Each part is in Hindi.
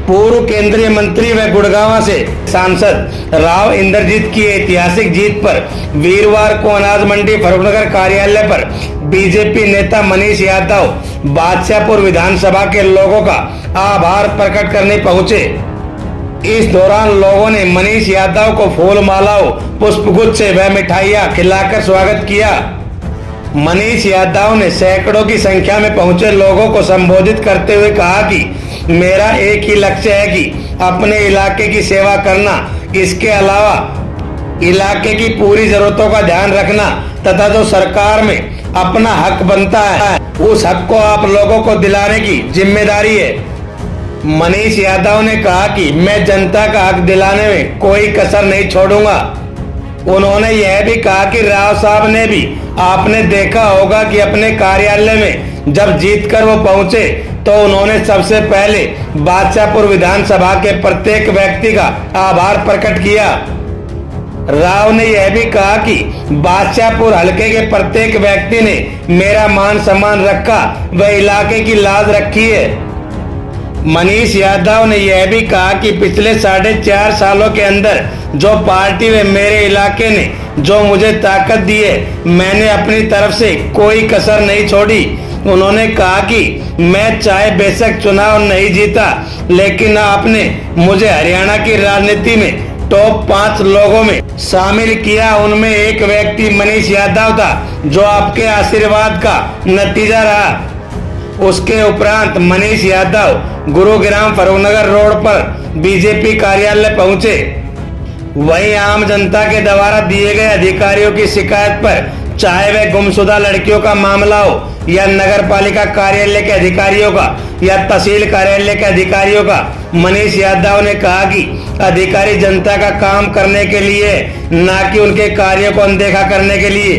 पूर्व केंद्रीय मंत्री व गुड़गांव से सांसद राव इंद्रजीत की ऐतिहासिक जीत पर वीरवार को अनाज मंडी फरूखनगर कार्यालय पर बीजेपी नेता मनीष यादव बादशाहपुर विधानसभा के लोगों का आभार प्रकट करने पहुंचे। इस दौरान लोगों ने मनीष यादव को फूल मालाओं, पुष्पगुच्छ व मिठाइयां खिलाकर स्वागत किया। मनीष यादव ने सैकड़ों की संख्या में पहुंचे लोगों को संबोधित करते हुए कहा कि मेरा एक ही लक्ष्य है कि अपने इलाके की सेवा करना, इसके अलावा इलाके की पूरी जरूरतों का ध्यान रखना तथा जो सरकार में अपना हक बनता है उस हक को आप लोगों को दिलाने की जिम्मेदारी है। मनीष यादव ने कहा कि मैं जनता का हक दिलाने में कोई कसर नहीं छोड़ूंगा। उन्होंने यह भी कहा कि राव साहब ने भी आपने देखा होगा कि अपने कार्यालय में जब जीत कर वो पहुंचे तो उन्होंने सबसे पहले बादशाहपुर विधानसभा के प्रत्येक व्यक्ति का आभार प्रकट किया। राव ने यह भी कहा कि बादशाहपुर हलके के प्रत्येक व्यक्ति ने मेरा मान सम्मान रखा व इलाके की लाज रखी है। मनीष यादव ने यह भी कहा कि पिछले 4.5 सालों के अंदर जो पार्टी व मेरे इलाके ने जो मुझे ताकत दी है, मैंने अपनी तरफ से कोई कसर नहीं छोड़ी। उन्होंने कहा कि मैं चाहे बेशक चुनाव नहीं जीता, लेकिन आपने मुझे हरियाणा की राजनीति में टॉप 5 लोगों में शामिल किया। उनमें एक व्यक्ति मनीष यादव था जो आपके आशीर्वाद का नतीजा रहा। उसके उपरांत मनीष यादव गुरुग्राम फरूखनगर रोड पर बीजेपी कार्यालय पहुंचे। वहीं आम जनता के द्वारा दिए गए अधिकारियों की शिकायत पर, चाहे वह गुमशुदा लड़कियों का मामला हो या नगर पालिका कार्यालय के अधिकारियों का या तहसील कार्यालय के अधिकारियों का, मनीष यादव ने कहा कि अधिकारी जनता का काम करने के लिए, न कि उनके कार्यों को अनदेखा करने के लिए।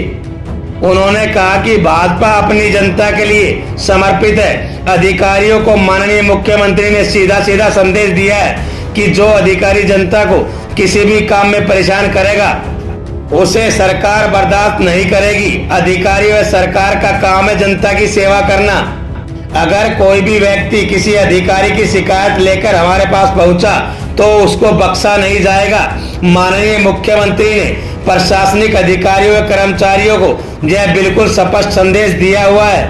उन्होंने कहा कि भाजपा अपनी जनता के लिए समर्पित है। अधिकारियों को माननीय मुख्यमंत्री ने सीधा सीधा संदेश दिया है कि जो अधिकारी जनता को किसी भी काम में परेशान करेगा उसे सरकार बर्दाश्त नहीं करेगी। अधिकारी व सरकार का काम है जनता की सेवा करना। अगर कोई भी व्यक्ति किसी अधिकारी की शिकायत लेकर हमारे पास पहुंचा तो उसको बख्शा नहीं जाएगा। माननीय मुख्यमंत्री ने प्रशासनिक अधिकारियों व कर्मचारियों को यह बिल्कुल स्पष्ट संदेश दिया हुआ है।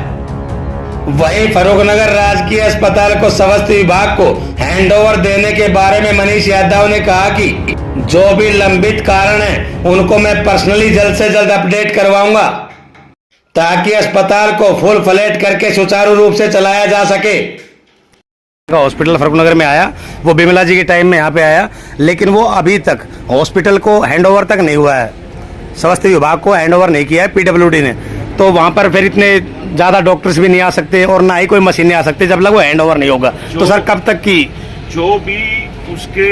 वहीं फरूखनगर राजकीय अस्पताल को स्वास्थ्य विभाग को हैंडओवर देने के बारे में मनीष यादव ने कहा कि जो भी लंबित कारण है उनको मैं पर्सनली जल्द से जल्द अपडेट करवाऊंगा ताकि अस्पताल को फुल फ्लैट करके सुचारू रूप से चलाया जा सके। हॉस्पिटल फरूखनगर में आया, वो बिमला जी के टाइम में यहाँ पे आया, लेकिन वो अभी तक हॉस्पिटल को हैंडओवर तक नहीं हुआ है। स्वास्थ्य विभाग को हैंडओवर नहीं किया है पीडब्ल्यूडी ने। तो वहाँ पर फिर इतने ज़्यादा डॉक्टर्स भी नहीं आ सकते और ना ही कोई मशीन नहीं आ सकते जब तक वो हैंडओवर नहीं होगा। तो सर कब तक की जो भी उसके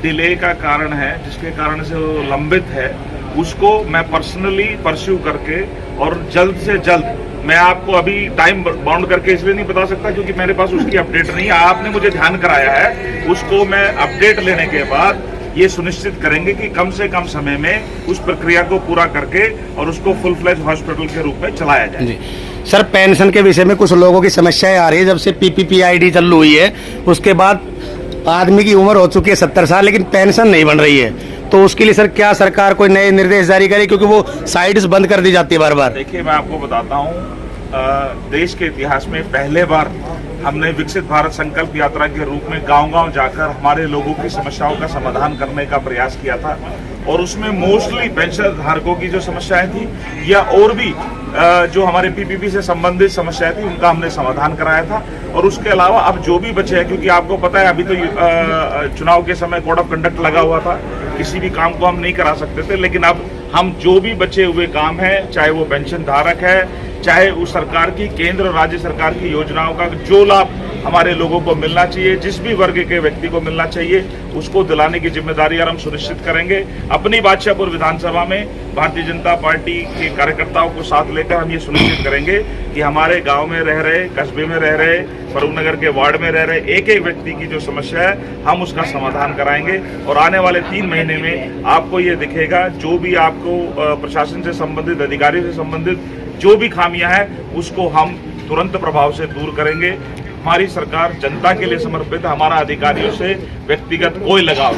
डिले का कारण है, जिसके कारण से वो लंबित है, उसको मैं पर्सनली परस्यू करके और जल्द से जल्द, मैं आपको अभी टाइम बाउंड करके इसलिए नहीं बता सकता क्योंकि मेरे पास उसकी अपडेट नहीं है। आपने मुझे ध्यान कराया है, उसको मैं अपडेट लेने के बाद ये सुनिश्चित करेंगे कि कम से कम समय में उस प्रक्रिया को पूरा करके और उसको फुल फ्लेज हॉस्पिटल के रूप में चलाया जाए। जी सर, पेंशन के विषय में कुछ लोगों की समस्याएं आ रही है। जब से PPPID चालू हुई है उसके बाद आदमी की उम्र हो चुकी है 70 साल, लेकिन पेंशन नहीं बन रही है। तो उसके लिए सर क्या सरकार कोई नए निर्देश जारी करे, क्योंकि वो साइट्स बंद कर दी जाती है बार बार। देखिए, मैं आपको बताता हूँ, देश के इतिहास में पहले बार हमने विकसित भारत संकल्प यात्रा के रूप में गांव-गांव जाकर हमारे लोगों की समस्याओं का समाधान करने का प्रयास किया था। और उसमें मोस्टली पेंशन धारकों की जो समस्याएं थी या और भी जो हमारे PPP से संबंधित समस्याएं थी, उनका हमने समाधान कराया था। और उसके अलावा अब जो भी बचे हैं, क्योंकि आपको पता है अभी तो चुनाव के समय कोड ऑफ कंडक्ट लगा हुआ था, किसी भी काम को हम नहीं करा सकते थे, लेकिन अब हम जो भी बचे हुए काम है, चाहे वो पेंशन धारक है, चाहे उस सरकार की, केंद्र और राज्य सरकार की योजनाओं का जो लाभ हमारे लोगों को मिलना चाहिए, जिस भी वर्ग के व्यक्ति को मिलना चाहिए, उसको दिलाने की जिम्मेदारी और हम सुनिश्चित करेंगे। अपनी बादशाहपुर विधानसभा में भारतीय जनता पार्टी के कार्यकर्ताओं को साथ लेकर हम ये सुनिश्चित करेंगे कि हमारे गांव में रह रहे, कस्बे में रह रहे, फरूखनगर के वार्ड में रह रहे एक एक व्यक्ति की जो समस्या है, हम उसका समाधान कराएंगे। और आने वाले 3 महीने में आपको ये दिखेगा, जो भी आपको प्रशासन से संबंधित, अधिकारियों से संबंधित जो भी खामियां हैं, उसको हम तुरंत प्रभाव से दूर करेंगे। हमारी सरकार जनता के लिए समर्पित है, हमारा अधिकारियों से व्यक्तिगत कोई लगाव